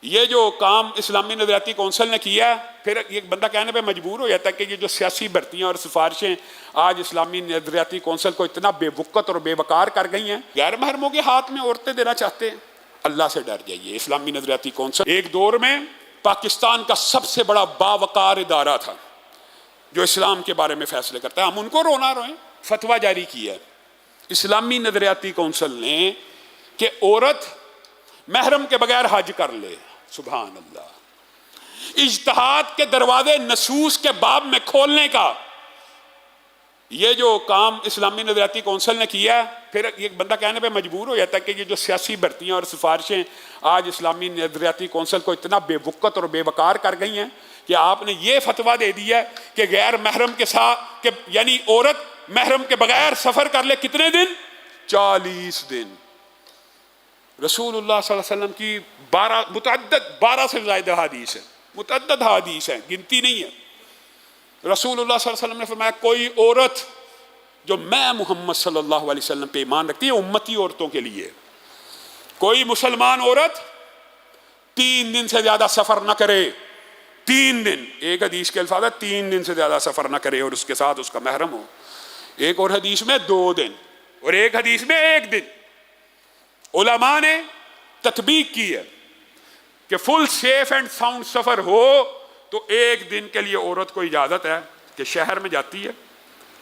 یہ جو کام اسلامی نظریاتی کونسل نے کیا ہے، پھر ایک بندہ کہنے پہ مجبور ہو جاتا ہے کہ یہ جو سیاسی بھرتیاں اور سفارشیں آج اسلامی نظریاتی کونسل کو اتنا بے وقت اور بے وقار کر گئی ہیں، غیر محرموں کے ہاتھ میں عورتیں دینا چاہتے ہیں۔ اللہ سے ڈر جائیے۔ اسلامی نظریاتی کونسل ایک دور میں پاکستان کا سب سے بڑا باوقار ادارہ تھا جو اسلام کے بارے میں فیصلے کرتا ہے۔ ہم ان کو رونا روئیں۔ فتویٰ جاری کیا ہے اسلامی نظریاتی کونسل نے کہ عورت محرم کے بغیر حج کر لے۔ سبحان اللہ۔ اجتہاد کے دروازے نصوص کے باب میں کھولنے کا یہ جو کام اسلامی نظریاتی کونسل نے کیا ہے، پھر ایک بندہ کہنے پہ مجبور ہو جاتا ہے کہ یہ جو سیاسی بھرتیاں اور سفارشیں آج اسلامی نظریاتی کونسل کو اتنا بے وقت اور بے وقار کر گئی ہیں کہ آپ نے یہ فتویٰ دے دیا ہے کہ غیر محرم کے ساتھ یعنی عورت محرم کے بغیر سفر کر لے کتنے دن؟ 40 دن۔ رسول اللہ صلی اللہ علیہ وسلم کی 12 سے زائد حدیث ہے، متعدد حدیث ہے، گنتی نہیں ہے۔ رسول اللہ صلی اللہ علیہ وسلم نے فرمایا کوئی عورت جو میں محمد صلی اللہ علیہ وسلم پہ ایمان رکھتی ہے، امتی عورتوں کے لیے، کوئی مسلمان عورت 3 دن سے زیادہ سفر نہ کرے۔ 3 دن، ایک حدیث کے الفاظ ہے 3 دن سے زیادہ سفر نہ کرے اور اس کے ساتھ اس کا محرم ہو۔ ایک اور حدیث میں 2 دن اور ایک حدیث میں 1 دن۔ علماء نے تطبیق کی ہے کہ فل سیف اینڈ ساؤنڈ سفر ہو تو 1 دن کے لیے عورت کو اجازت ہے کہ شہر میں جاتی ہے،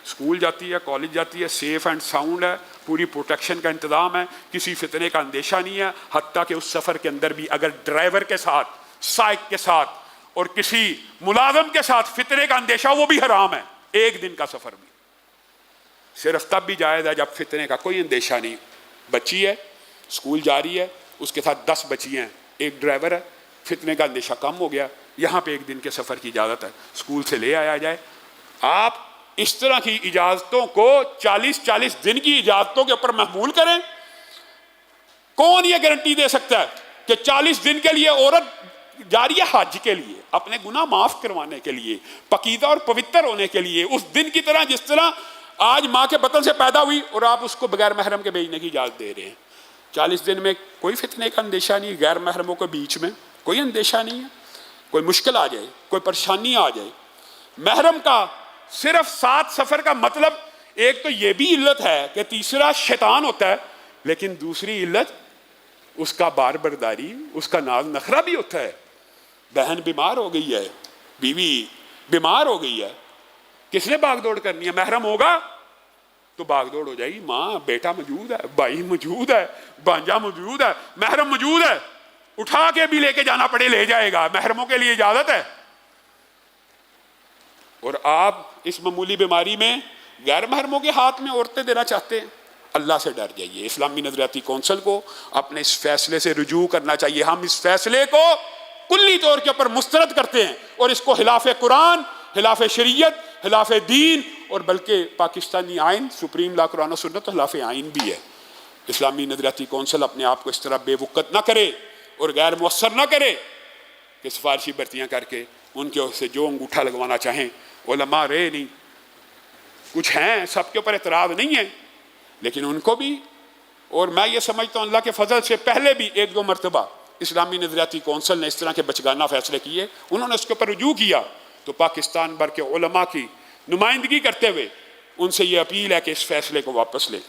اسکول جاتی ہے، کالج جاتی ہے، سیف اینڈ ساؤنڈ ہے، پوری پروٹیکشن کا انتظام ہے، کسی فتنے کا اندیشہ نہیں ہے، حتیٰ کہ اس سفر کے اندر بھی اگر ڈرائیور کے ساتھ، سائق کے ساتھ اور کسی ملازم کے ساتھ فتنے کا اندیشہ ہو وہ بھی حرام ہے۔ 1 دن کا سفر بھی صرف تب بھی جائز ہے جب فتنے کا کوئی اندیشہ نہیں۔ بچی ہے، اسکول جا رہی ہے، اس کے ساتھ 10 بچی ہیں، ایک ڈرائیور ہے، فتنے کا اندیشہ کم ہو گیا، یہاں پہ 1 دن کے سفر کی اجازت ہے، اسکول سے لے آیا جائے۔ آپ اس طرح کی اجازتوں کو 40 دن کی اجازتوں کے اوپر محمول کریں۔ کون یہ گارنٹی دے سکتا ہے کہ 40 دن کے لیے عورت جا رہی ہے حج کے لیے، اپنے گناہ معاف کروانے کے لیے، پاکیزہ اور پوتر ہونے کے لیے، اس دن کی طرح جس طرح آج ماں کے بطن سے پیدا ہوئی اور آپ اس کو بغیر محرم کے بھیجنے کی اجازت دے رہے ہیں۔ 40 دن میں کوئی فتنے کا اندیشہ نہیں، غیر محرموں کے بیچ میں کوئی اندیشہ نہیں ہے، کوئی مشکل آ جائے، کوئی پریشانی آ جائے۔ محرم کا صرف ساتھ سفر کا مطلب ایک تو یہ بھی علت ہے کہ تیسرا شیطان ہوتا ہے، لیکن دوسری علت اس کا بار برداری، اس کا ناز نخرہ بھی ہوتا ہے۔ بہن بیمار ہو گئی ہے، بیوی بیمار ہو گئی ہے، کس نے بھاگ دوڑ کرنی ہے؟ محرم ہوگا تو بھاگ دوڑ ہو جائے گی۔ ماں، بیٹا موجود ہے، بھائی موجود ہے، بانجا موجود ہے، محرم موجود ہے، اٹھا کے بھی لے کے جانا پڑے لے جائے گا، محرموں کے لیے اجازت ہے۔ اور آپ اس معمولی بیماری میں غیر محرموں کے ہاتھ میں عورتیں دینا چاہتے ہیں۔ اللہ سے ڈر جائیے۔ اسلامی نظریاتی کونسل کو اپنے اس فیصلے سے رجوع کرنا چاہیے۔ ہم اس فیصلے کو کلی طور کے اوپر مسترد کرتے ہیں اور اس کو خلاف قرآن، خلاف شریعت، خلاف دین اور بلکہ پاکستانی آئین، سپریم لا قرآن و سنت تو خلاف آئین بھی ہے۔ اسلامی نظریاتی کونسل اپنے آپ کو اس طرح بے وقت نہ کرے اور غیر مؤثر نہ کرے کہ سفارشی بھرتیاں کر کے ان کے سے جو انگوٹھا لگوانا چاہیں۔ علماء رہے نہیں، کچھ ہیں، سب کے اوپر اعتراض نہیں ہے، لیکن ان کو بھی، اور میں یہ سمجھتا ہوں اللہ کے فضل سے پہلے بھی 1-2 مرتبہ اسلامی نظریاتی کونسل نے اس طرح کے بچگانہ فیصلے کیے، انہوں نے اس کے اوپر رجوع کیا، تو پاکستان بھر کے علماء کی نمائندگی کرتے ہوئے ان سے یہ اپیل ہے کہ اس فیصلے کو واپس لیں۔